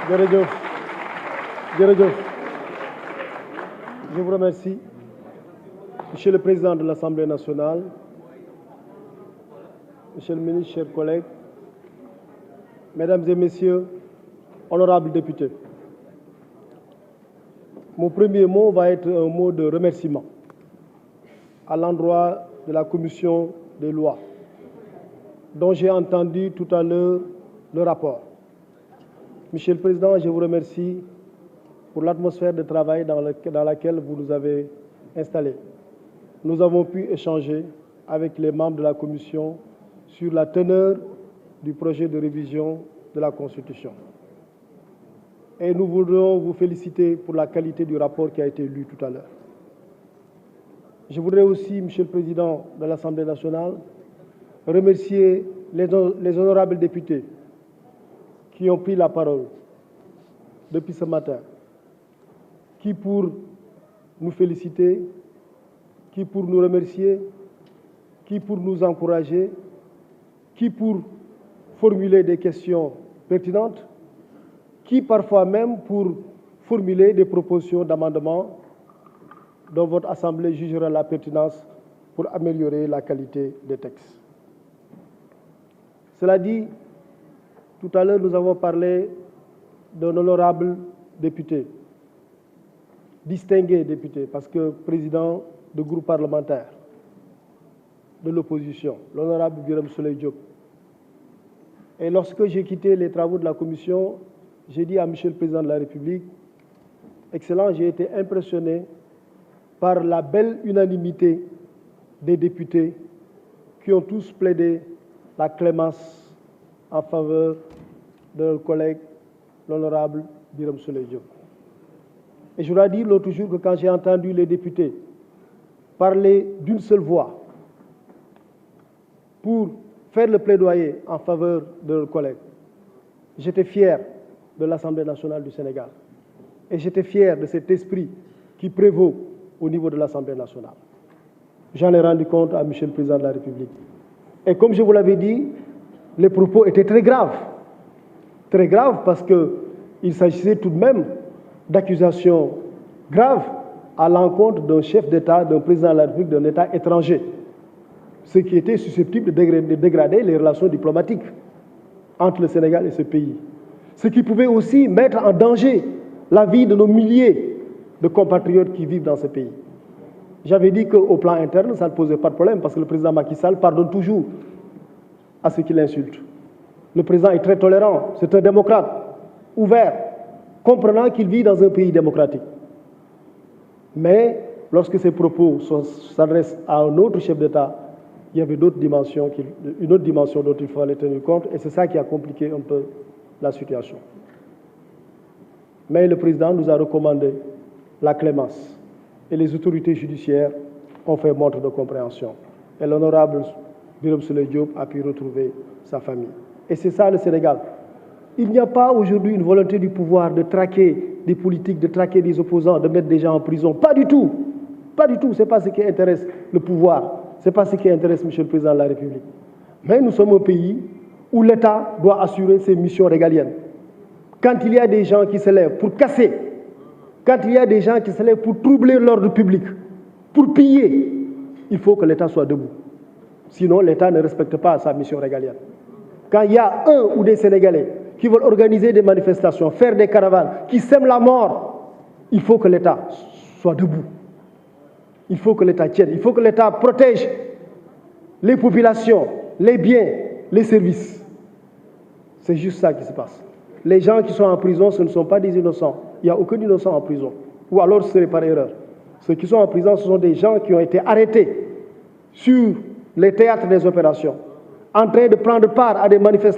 Jërëjëf, jërëjëf. Je vous remercie, Monsieur le Président de l'Assemblée nationale, Monsieur le ministre, chers collègues, Mesdames et Messieurs, honorables députés. Mon premier mot va être un mot de remerciement à l'endroit de la Commission des lois, dont j'ai entendu tout à l'heure le rapport. Monsieur le Président, je vous remercie pour l'atmosphère de travail dans laquelle vous nous avez installés. Nous avons pu échanger avec les membres de la Commission sur la teneur du projet de révision de la Constitution. Et nous voudrions vous féliciter pour la qualité du rapport qui a été lu tout à l'heure. Je voudrais aussi, Monsieur le Président de l'Assemblée nationale, remercier les honorables députés qui ont pris la parole depuis ce matin, qui pour nous féliciter, qui pour nous remercier, qui pour nous encourager, qui pour formuler des questions pertinentes, qui parfois même pour formuler des propositions d'amendement dont votre Assemblée jugera la pertinence pour améliorer la qualité des textes. Cela dit, tout à l'heure, nous avons parlé d'un honorable député, distingué député, parce que président de groupe parlementaire de l'opposition, l'honorable Birame Souleye Diop. Et lorsque j'ai quitté les travaux de la commission, j'ai dit à Monsieur le Président de la République, Excellent, j'ai été impressionné par la belle unanimité des députés qui ont tous plaidé la clémence en faveur de leur collègue, l'honorable Birame Souleye Diop. Et je dois dire l'autre jour que quand j'ai entendu les députés parler d'une seule voix pour faire le plaidoyer en faveur de leur collègue, j'étais fier de l'Assemblée nationale du Sénégal. Et j'étais fier de cet esprit qui prévaut au niveau de l'Assemblée nationale. J'en ai rendu compte à Monsieur le Président de la République. Et comme je vous l'avais dit, les propos étaient très graves. Très graves parce qu'il s'agissait tout de même d'accusations graves à l'encontre d'un chef d'État, d'un président de la République, d'un État étranger. Ce qui était susceptible de dégrader les relations diplomatiques entre le Sénégal et ce pays. Ce qui pouvait aussi mettre en danger la vie de nos milliers de compatriotes qui vivent dans ce pays. J'avais dit qu'au plan interne, ça ne posait pas de problème parce que le président Macky Sall pardonne toujours à ceux qui l'insultent. Le président est très tolérant, c'est un démocrate, ouvert, comprenant qu'il vit dans un pays démocratique. Mais lorsque ces propos s'adressent à un autre chef d'État, il y avait une autre dimension dont il fallait tenir compte, et c'est ça qui a compliqué un peu la situation. Mais le président nous a recommandé la clémence, et les autorités judiciaires ont fait montre de compréhension. Et l'honorable Birame Souleye Diop a pu retrouver sa famille. Et c'est ça le Sénégal. Il n'y a pas aujourd'hui une volonté du pouvoir de traquer des politiques, de traquer des opposants, de mettre des gens en prison. Pas du tout. Pas du tout. Ce n'est pas ce qui intéresse le pouvoir. Ce n'est pas ce qui intéresse Monsieur le Président de la République. Mais nous sommes un pays où l'État doit assurer ses missions régaliennes. Quand il y a des gens qui se lèvent pour casser, quand il y a des gens qui se lèvent pour troubler l'ordre public, pour piller, il faut que l'État soit debout. Sinon, l'État ne respecte pas sa mission régalienne. Quand il y a un ou des Sénégalais qui veulent organiser des manifestations, faire des caravanes, qui sèment la mort, il faut que l'État soit debout. Il faut que l'État tienne. Il faut que l'État protège les populations, les biens, les services. C'est juste ça qui se passe. Les gens qui sont en prison, ce ne sont pas des innocents. Il n'y a aucun innocent en prison. Ou alors ce serait par erreur. Ceux qui sont en prison, ce sont des gens qui ont été arrêtés sur les théâtres des opérations, en train de prendre part à des manifestations.